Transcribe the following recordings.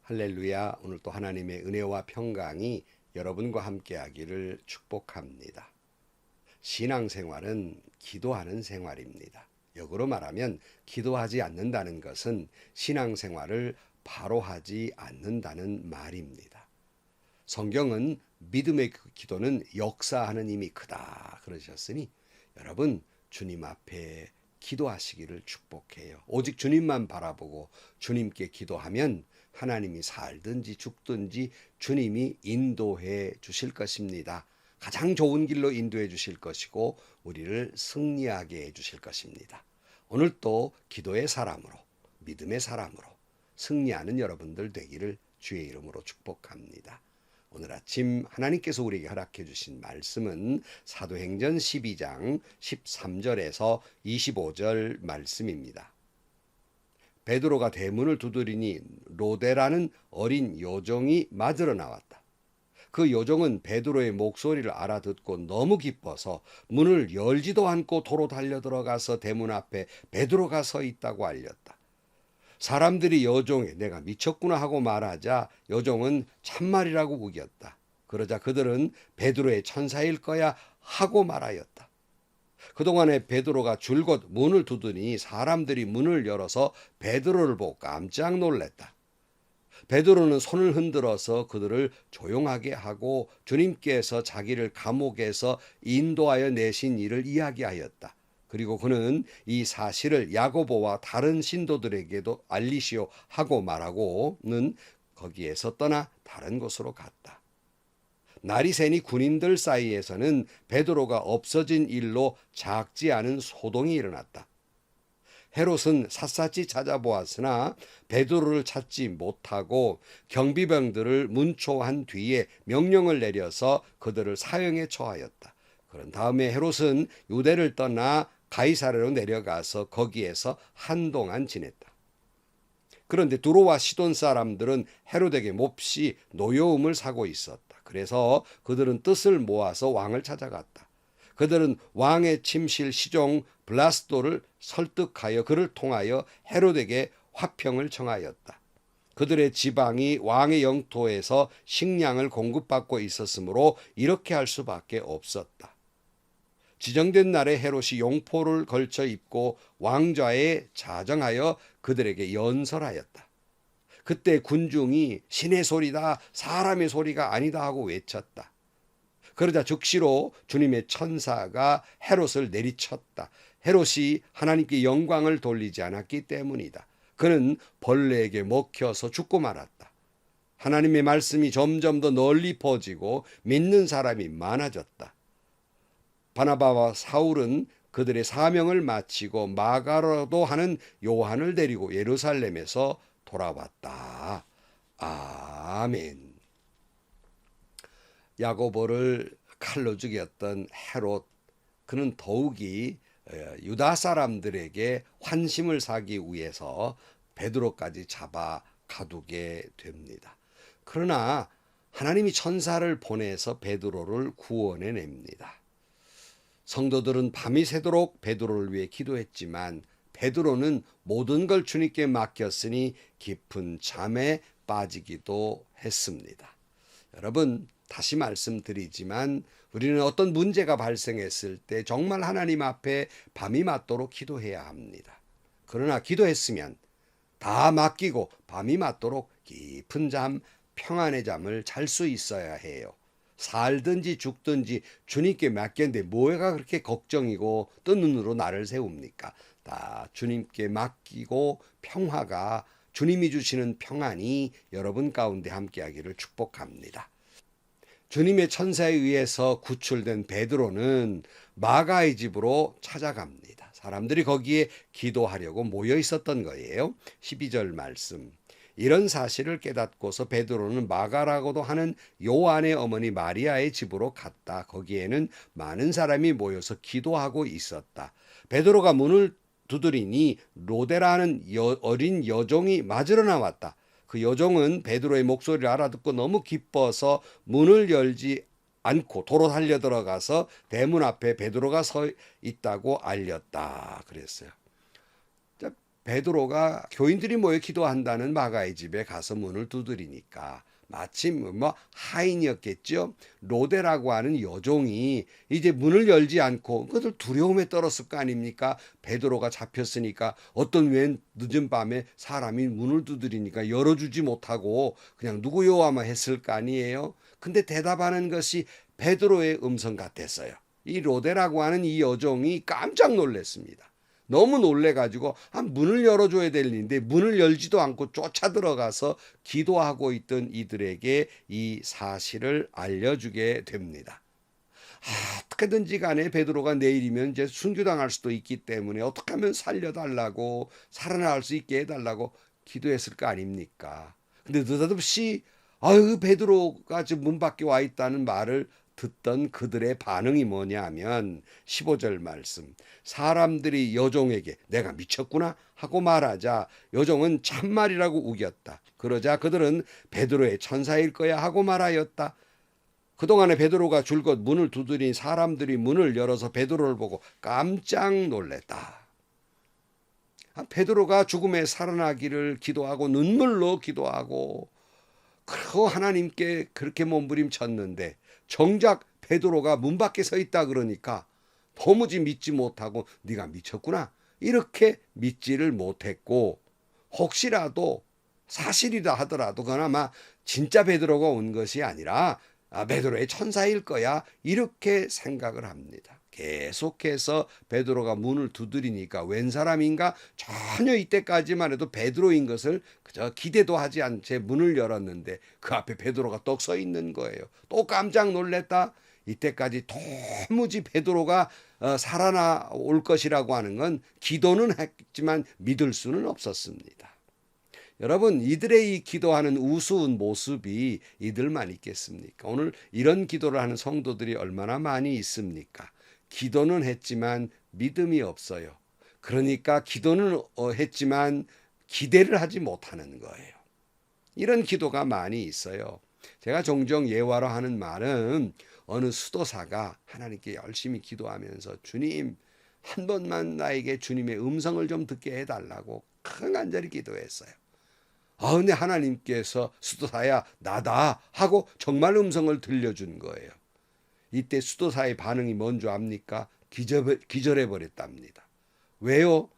할렐루야. 오늘 또 하나님의 은혜와 평강이 여러분과 함께하기를 축복합니다. 신앙생활은 기도하는 생활입니다. 역으로 말하면 기도하지 않는다는 것은 신앙생활을 바로 하지 않는다는 말입니다. 성경은 믿음의 기도는 역사하는 힘이 크다 그러셨으니 여러분 주님 앞에 기도하시기를 축복해요. 오직 주님만 바라보고 주님께 기도하면 하나님이 살든지 죽든지 주님이 인도해 주실 것입니다. 가장 좋은 길로 인도해 주실 것이고 우리를 승리하게 해 주실 것입니다. 오늘 또 기도의 사람으로 믿음의 사람으로 승리하는 여러분들 되기를 주의 이름으로 축복합니다. 오늘 아침 하나님께서 우리에게 허락해 주신 말씀은 사도행전 12장 13절에서 25절 말씀입니다. 베드로가 대문을 두드리니 로데라는 어린 여종이 맞으러 나왔다. 그 여종은 베드로의 목소리를 알아듣고 너무 기뻐서 문을 열지도 않고 도로 달려들어가서 대문 앞에 베드로가 서 있다고 알렸다. 사람들이 여종에 내가 미쳤구나 하고 말하자 여종은 참말이라고 우겼다. 그러자 그들은 베드로의 천사일 거야 하고 말하였다. 그동안에 베드로가 줄곧 문을 두드니 사람들이 문을 열어서 베드로를 보고 깜짝 놀랐다. 베드로는 손을 흔들어서 그들을 조용하게 하고 주님께서 자기를 감옥에서 인도하여 내신 일을 이야기하였다. 그리고 그는 이 사실을 야고보와 다른 신도들에게도 알리시오 하고 말하고는 거기에서 떠나 다른 곳으로 갔다. 날이 새니 군인들 사이에서는 베드로가 없어진 일로 작지 않은 소동이 일어났다. 헤롯은 샅샅이 찾아보았으나 베드로를 찾지 못하고 경비병들을 문초한 뒤에 명령을 내려서 그들을 사형에 처하였다. 그런 다음에 헤롯은 유대를 떠나 가이사랴로 내려가서 거기에서 한동안 지냈다. 그런데 두로와 시돈 사람들은 헤롯에게 몹시 노여움을 사고 있었다. 그래서 그들은 뜻을 모아서 왕을 찾아갔다. 그들은 왕의 침실 시종 블라스도를 설득하여 그를 통하여 헤롯에게 화평을 청하였다. 그들의 지방이 왕의 영토에서 식량을 공급받고 있었으므로 이렇게 할 수밖에 없었다. 지정된 날에 헤롯이 용포를 걸쳐 입고 왕좌에 자정하여 그들에게 연설하였다. 그때 군중이 신의 소리다, 사람의 소리가 아니다 하고 외쳤다. 그러자 즉시로 주님의 천사가 헤롯을 내리쳤다. 헤롯이 하나님께 영광을 돌리지 않았기 때문이다. 그는 벌레에게 먹혀서 죽고 말았다. 하나님의 말씀이 점점 더 널리 퍼지고 믿는 사람이 많아졌다. 바나바와 사울은 그들의 사명을 마치고 마가라도 하는 요한을 데리고 예루살렘에서 돌아왔다. 아멘. 야고보를 칼로 죽였던 헤롯, 그는 더욱이 유다 사람들에게 환심을 사기 위해서 베드로까지 잡아 가두게 됩니다. 그러나 하나님이 천사를 보내서 베드로를 구원해냅니다. 성도들은 밤이 새도록 베드로를 위해 기도했지만 베드로는 모든 걸 주님께 맡겼으니 깊은 잠에 빠지기도 했습니다. 여러분, 다시 말씀드리지만 우리는 어떤 문제가 발생했을 때 정말 하나님 앞에 밤이 맞도록 기도해야 합니다. 그러나 기도했으면 다 맡기고 밤이 맞도록 깊은 잠, 평안의 잠을 잘 수 있어야 해요. 살든지 죽든지 주님께 맡겼는데 뭐가 그렇게 걱정이고 뜬 눈으로 나를 세웁니까? 다 주님께 맡기고 평화가 주님이 주시는 평안이 여러분 가운데 함께하기를 축복합니다. 주님의 천사에 의해서 구출된 베드로는 마가의 집으로 찾아갑니다. 사람들이 거기에 기도하려고 모여 있었던 거예요. 12절 말씀. 이런 사실을 깨닫고서 베드로는 마가라고도 하는 요한의 어머니 마리아의 집으로 갔다. 거기에는 많은 사람이 모여서 기도하고 있었다. 베드로가 문을 두드리니 로데라는 어린 여종이 맞으러 나왔다. 그 여종은 베드로의 목소리를 알아듣고 너무 기뻐서 문을 열지 않고 도로 달려 들어가서 대문 앞에 베드로가 서 있다고 알렸다 그랬어요. 베드로가 교인들이 모여 기도한다는 마가의 집에 가서 문을 두드리니까 마침 하인이었겠죠. 로데라고 하는 여종이 이제 문을 열지 않고 그들 두려움에 떨었을 거 아닙니까? 베드로가 잡혔으니까 어떤 웬 늦은 밤에 사람이 문을 두드리니까 열어주지 못하고 그냥 누구요 아마 했을 거 아니에요. 근데 대답하는 것이 베드로의 음성 같았어요. 이 로데라고 하는 이 여종이 깜짝 놀랐습니다. 너무 놀래가지고 문을 열어줘야 될 일인데 문을 열지도 않고 쫓아 들어가서 기도하고 있던 이들에게 이 사실을 알려주게 됩니다. 어떻게든지 간에 베드로가 내일이면 이제 순교당할 수도 있기 때문에 어떻게 하면 살려달라고 살아날 수 있게 해달라고 기도했을 거 아닙니까? 근데 느닷없이 아유 베드로가 지금 문 밖에 와 있다는 말을 듣던 그들의 반응이 뭐냐면 15절 말씀 사람들이 여종에게 내가 미쳤구나 하고 말하자 여종은 참말이라고 우겼다. 그러자 그들은 베드로의 천사일 거야 하고 말하였다. 그동안에 베드로가 줄곧 문을 두드린 사람들이 문을 열어서 베드로를 보고 깜짝 놀랐다. 베드로가 죽음에 살아나기를 기도하고 눈물로 기도하고 그리고 하나님께 그렇게 몸부림쳤는데 정작 베드로가 문 밖에 서 있다 그러니까 도무지 믿지 못하고 네가 미쳤구나 이렇게 믿지를 못했고 혹시라도 사실이다 하더라도 그나마 진짜 베드로가 온 것이 아니라 베드로의 천사일 거야 이렇게 생각을 합니다. 계속해서 베드로가 문을 두드리니까 웬 사람인가 전혀 이때까지만 해도 베드로인 것을 그저 기대도 하지 않은 채 문을 열었는데 그 앞에 베드로가 떡 서 있는 거예요. 또 깜짝 놀랐다. 이때까지 도무지 베드로가 살아나 올 것이라고 하는 건 기도는 했지만 믿을 수는 없었습니다. 여러분 이들의 이 기도하는 우스운 모습이 이들만 있겠습니까? 오늘 이런 기도를 하는 성도들이 얼마나 많이 있습니까? 기도는 했지만 믿음이 없어요. 그러니까 기도는 했지만 기대를 하지 못하는 거예요. 이런 기도가 많이 있어요. 제가 종종 예화로 하는 말은 어느 수도사가 하나님께 열심히 기도하면서 주님 한 번만 나에게 주님의 음성을 좀 듣게 해달라고 간절히 기도했어요. 근데 하나님께서 수도사야 나다 하고 정말 음성을 들려준 거예요. 이때 수도사의 반응이 뭔지 압니까? 기절해 버렸답니다. 왜요?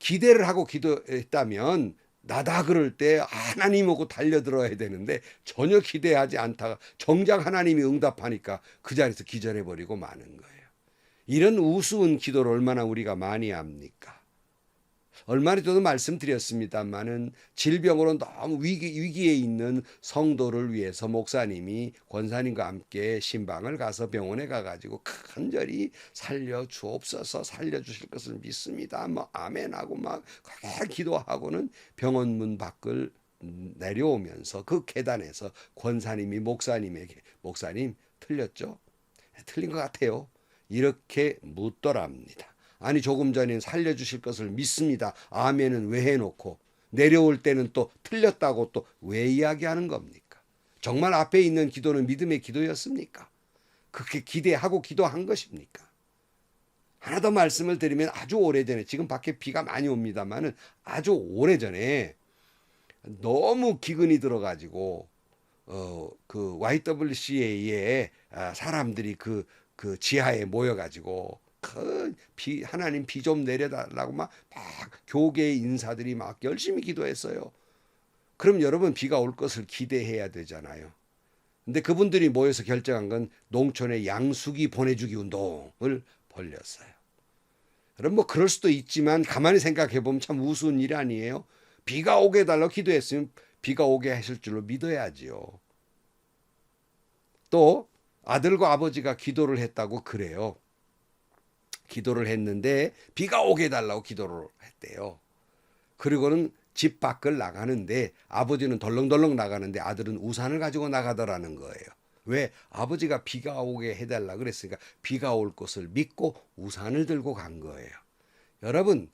기대를 하고 기도했다면 나다 그럴 때 하나님 오고 달려들어야 되는데 전혀 기대하지 않다가 정작 하나님이 응답하니까 그 자리에서 기절해 버리고 마는 거예요. 이런 우스운 기도를 얼마나 우리가 많이 합니까? 얼마 전에도 말씀드렸습니다마는 질병으로 너무 위기에 있는 성도를 위해서 목사님이 권사님과 함께 신방을 가서 병원에 가가지고 간절히 살려주옵소서 살려주실 것을 믿습니다. 아멘하고 막 기도하고는 병원 문 밖을 내려오면서 그 계단에서 권사님이 목사님에게 목사님 틀렸죠? 틀린 것 같아요. 이렇게 묻더랍니다. 아니 조금 전에 살려주실 것을 믿습니다. 아멘은 왜 해놓고 내려올 때는 또 틀렸다고 또 왜 이야기하는 겁니까? 정말 앞에 있는 기도는 믿음의 기도였습니까? 그렇게 기대하고 기도한 것입니까? 하나 더 말씀을 드리면 아주 오래전에 지금 밖에 비가 많이 옵니다만은 아주 오래전에 너무 기근이 들어가지고 그 YWCA에 사람들이 그 지하에 모여가지고 하나님 비 좀 내려달라고 막 교계의 인사들이 막 열심히 기도했어요. 그럼 여러분 비가 올 것을 기대해야 되잖아요. 근데 그분들이 모여서 결정한 건 농촌에 양수기 보내주기 운동을 벌렸어요. 여러분 그럴 수도 있지만 가만히 생각해 보면 참 우스운 일 아니에요. 비가 오게 해달라고 기도했으면 비가 오게 하실 줄로 믿어야지요. 또 아들과 아버지가 기도를 했다고 그래요. 기도를 했는데 비가 오게 해달라고 기도를 했대요. 그리고는 집 밖을 나가는데 아버지는 덜렁덜렁 나가는데 아들은 우산을 가지고 나가더라는 거예요. 왜? 아버지가 비가 오게 해달라 그랬으니까 비가 올 것을 믿고 우산을 들고 간 거예요. 여러분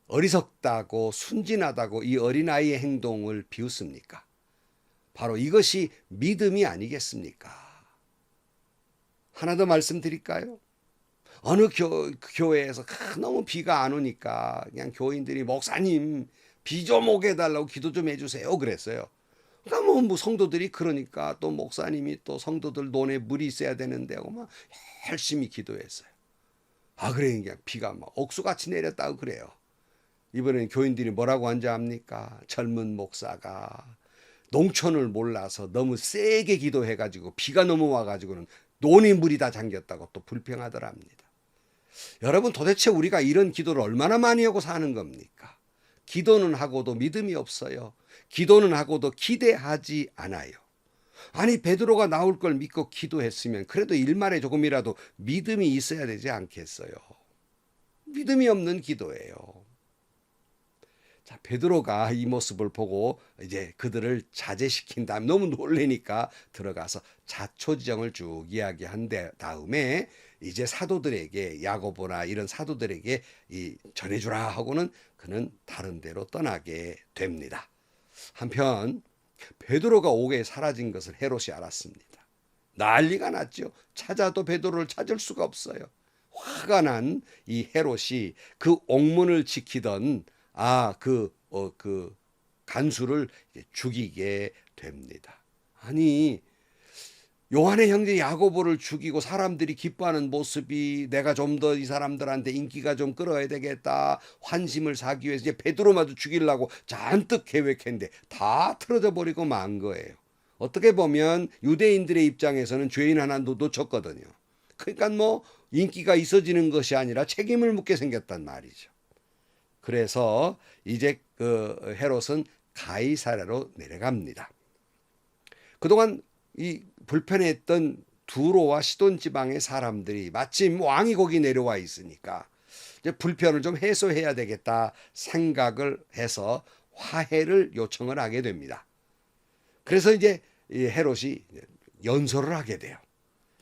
어리석다고 순진하다고 이 어린아이의 행동을 비웃습니까? 바로 이것이 믿음이 아니겠습니까? 하나 더 말씀드릴까요? 어느 교회에서 너무 비가 안 오니까 그냥 교인들이 목사님 비 좀 오게 해달라고 기도 좀 해주세요 그랬어요. 그러니까 뭐 성도들이 그러니까 또 목사님이 또 성도들 논에 물이 있어야 되는데 하고 막 열심히 기도했어요. 아 그래 그냥 비가 막 억수같이 내렸다고 그래요. 이번엔 교인들이 뭐라고 한지합니까? 젊은 목사가 농촌을 몰라서 너무 세게 기도해가지고 비가 너무 와가지고는 논이 물이 다 잠겼다고 또 불평하더랍니다. 여러분 도대체 우리가 이런 기도를 얼마나 많이 하고 사는 겁니까? 기도는 하고도 믿음이 없어요. 기도는 하고도 기대하지 않아요. 아니 베드로가 나올 걸 믿고 기도했으면 그래도 일말에 조금이라도 믿음이 있어야 되지 않겠어요? 믿음이 없는 기도예요. 자, 베드로가 이 모습을 보고 이제 그들을 자제시킨 다음 너무 놀래니까 들어가서 자초지정을 쭉 이야기한 다음에 이제 사도들에게 야고보나 이런 사도들에게 전해주라 하고는 그는 다른 데로 떠나게 됩니다. 한편 베드로가 옥에 사라진 것을 헤롯이 알았습니다. 난리가 났죠. 찾아도 베드로를 찾을 수가 없어요. 화가 난 이 헤롯이 그 옥문을 지키던 그 간수를 죽이게 됩니다. 아니 요한의 형제 야고보를 죽이고 사람들이 기뻐하는 모습이 내가 좀 더 이 사람들한테 인기가 좀 끌어야 되겠다 환심을 사기 위해서 이제 베드로마저 죽이려고 잔뜩 계획했는데 다 틀어져 버리고 만 거예요. 어떻게 보면 유대인들의 입장에서는 죄인 하나 놓쳤거든요. 그러니까 뭐 인기가 있어지는 것이 아니라 책임을 묻게 생겼단 말이죠. 그래서 이제 그 헤롯은 가이사랴로 내려갑니다. 그동안 이 불편했던 두로와 시돈 지방의 사람들이 마침 왕이 거기 내려와 있으니까 이제 불편을 좀 해소해야 되겠다 생각을 해서 화해를 요청을 하게 됩니다. 그래서 이제 이 헤롯이 연설을 하게 돼요.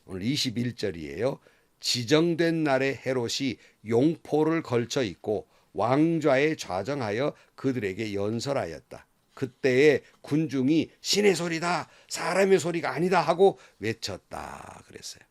오늘 21절이에요. 지정된 날에 헤롯이 용포를 걸쳐 입고 왕좌에 좌정하여 그들에게 연설하였다. 그때에 군중이 신의 소리다 사람의 소리가 아니다 하고 외쳤다 그랬어요.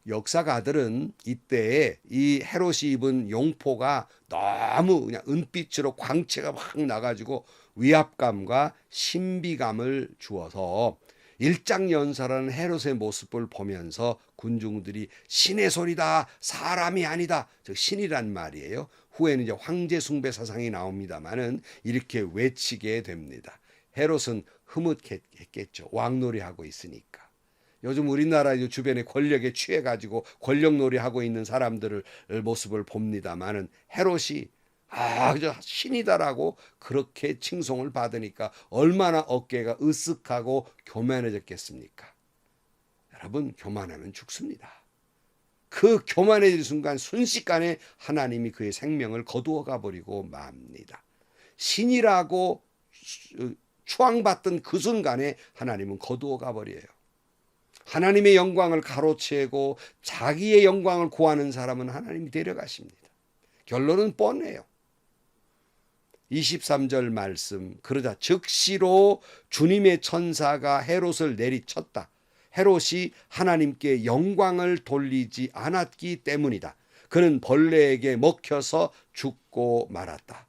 역사가들은 이때에 이 헤롯이 입은 용포가 너무 그냥 은빛으로 광채가 확 나가지고 위압감과 신비감을 주어서 일장연설하는 헤롯의 모습을 보면서 군중들이 신의 소리다 사람이 아니다 즉 신이란 말이에요. 후에는 이제 황제 숭배 사상이 나옵니다만은 이렇게 외치게 됩니다. 헤롯은 흐뭇했겠죠. 왕놀이하고 있으니까. 요즘 우리나라 주변에 권력에 취해가지고 권력놀이 하고 있는 사람들을 모습을 봅니다만은 헤롯이 그저 신이다라고 그렇게 칭송을 받으니까 얼마나 어깨가 으쓱하고 교만해졌겠습니까? 여러분 교만하면 죽습니다. 그 교만해질 순간 순식간에 하나님이 그의 생명을 거두어 가버리고 맙니다. 신이라고 추앙받던 그 순간에 하나님은 거두어 가버려요. 하나님의 영광을 가로채고 자기의 영광을 구하는 사람은 하나님이 데려가십니다. 결론은 뻔해요. 23절 말씀 그러자 즉시로 주님의 천사가 헤롯을 내리쳤다. 헤롯이 하나님께 영광을 돌리지 않았기 때문이다. 그는 벌레에게 먹혀서 죽고 말았다.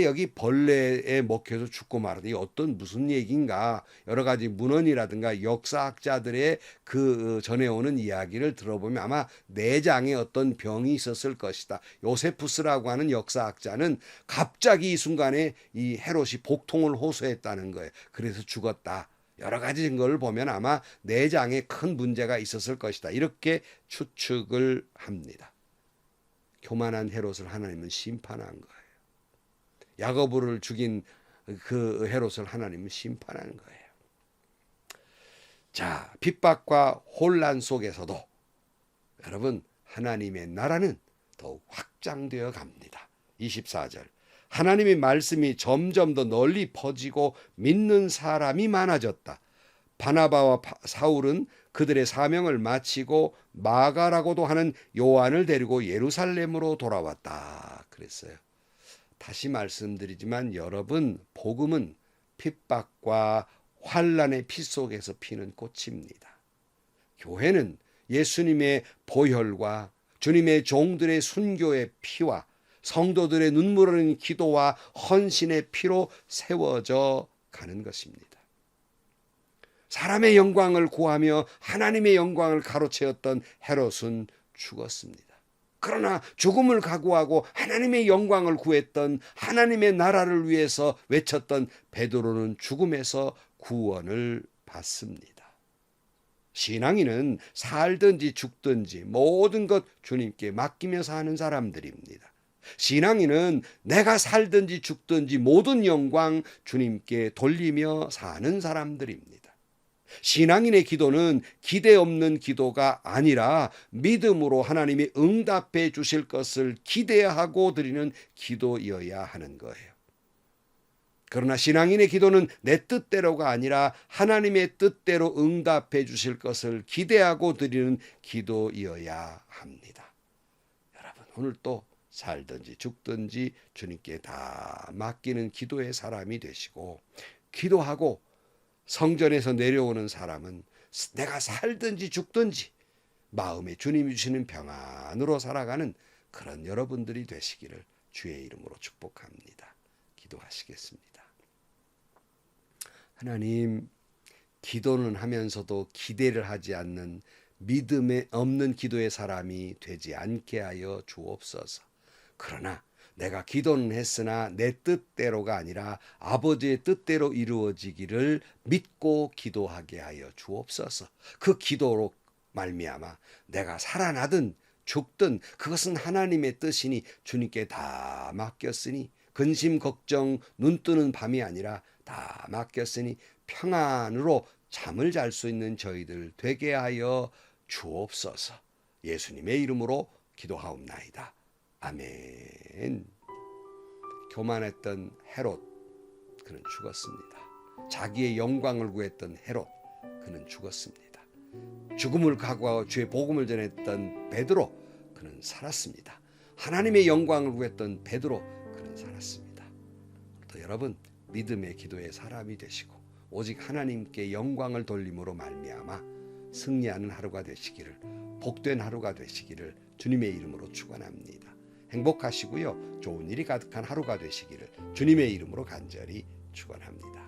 여기 벌레에 먹혀서 죽고 말았다. 이게 무슨 얘기인가? 여러 가지 문헌이라든가 역사학자들의 그 전해오는 이야기를 들어보면 아마 내장에 어떤 병이 있었을 것이다. 요세푸스라고 하는 역사학자는 갑자기 이 순간에 이 헤롯이 복통을 호소했다는 거예요. 그래서 죽었다. 여러 가지 증거를 보면 아마 내장에 큰 문제가 있었을 것이다. 이렇게 추측을 합니다. 교만한 헤롯을 하나님은 심판한 거예요. 야고보를 죽인 그 헤롯을 하나님은 심판하는 거예요. 자, 핍박과 혼란 속에서도 여러분 하나님의 나라는 더욱 확장되어 갑니다. 24절 하나님의 말씀이 점점 더 널리 퍼지고 믿는 사람이 많아졌다. 바나바와 사울은 그들의 사명을 마치고 마가라고도 하는 요한을 데리고 예루살렘으로 돌아왔다 그랬어요. 다시 말씀드리지만 여러분 복음은 핍박과 환난의 피 속에서 피는 꽃입니다. 교회는 예수님의 보혈과 주님의 종들의 순교의 피와 성도들의 눈물 흘린 기도와 헌신의 피로 세워져 가는 것입니다. 사람의 영광을 구하며 하나님의 영광을 가로채었던 헤롯은 죽었습니다. 그러나 죽음을 각오하고 하나님의 영광을 구했던, 하나님의 나라를 위해서 외쳤던 베드로는 죽음에서 구원을 받습니다. 신앙인은 살든지 죽든지 모든 것 주님께 맡기며 사는 사람들입니다. 신앙인은 내가 살든지 죽든지 모든 영광 주님께 돌리며 사는 사람들입니다. 신앙인의 기도는 기대 없는 기도가 아니라 믿음으로 하나님이 응답해 주실 것을 기대하고 드리는 기도여야 하는 거예요. 그러나 신앙인의 기도는 내 뜻대로가 아니라 하나님의 뜻대로 응답해 주실 것을 기대하고 드리는 기도여야 합니다. 여러분, 오늘 또 살든지 죽든지 주님께 다 맡기는 기도의 사람이 되시고, 기도하고 성전에서 내려오는 사람은 내가 살든지 죽든지 마음에 주님이 주시는 평안으로 살아가는 그런 여러분들이 되시기를 주의 이름으로 축복합니다. 기도하시겠습니다. 하나님, 기도는 하면서도 기대를 하지 않는 믿음에 없는 기도의 사람이 되지 않게 하여 주옵소서. 그러나 내가 기도는 했으나 내 뜻대로가 아니라 아버지의 뜻대로 이루어지기를 믿고 기도하게 하여 주옵소서. 그 기도로 말미암아 내가 살아나든 죽든 그것은 하나님의 뜻이니 주님께 다 맡겼으니, 근심 걱정 눈 뜨는 밤이 아니라 다 맡겼으니 평안으로 잠을 잘 수 있는 저희들 되게 하여 주옵소서. 예수님의 이름으로 기도하옵나이다. 아멘. 교만했던 헤롯, 그는 죽었습니다. 자기의 영광을 구했던 헤롯, 그는 죽었습니다. 죽음을 각오하고 주의 복음을 전했던 베드로, 그는 살았습니다. 하나님의 영광을 구했던 베드로, 그는 살았습니다. 또 여러분, 믿음의 기도의 사람이 되시고 오직 하나님께 영광을 돌림으로 말미암아 승리하는 하루가 되시기를, 복된 하루가 되시기를 주님의 이름으로 축원합니다. 행복하시고요, 좋은 일이 가득한 하루가 되시기를 주님의 이름으로 간절히 축원합니다.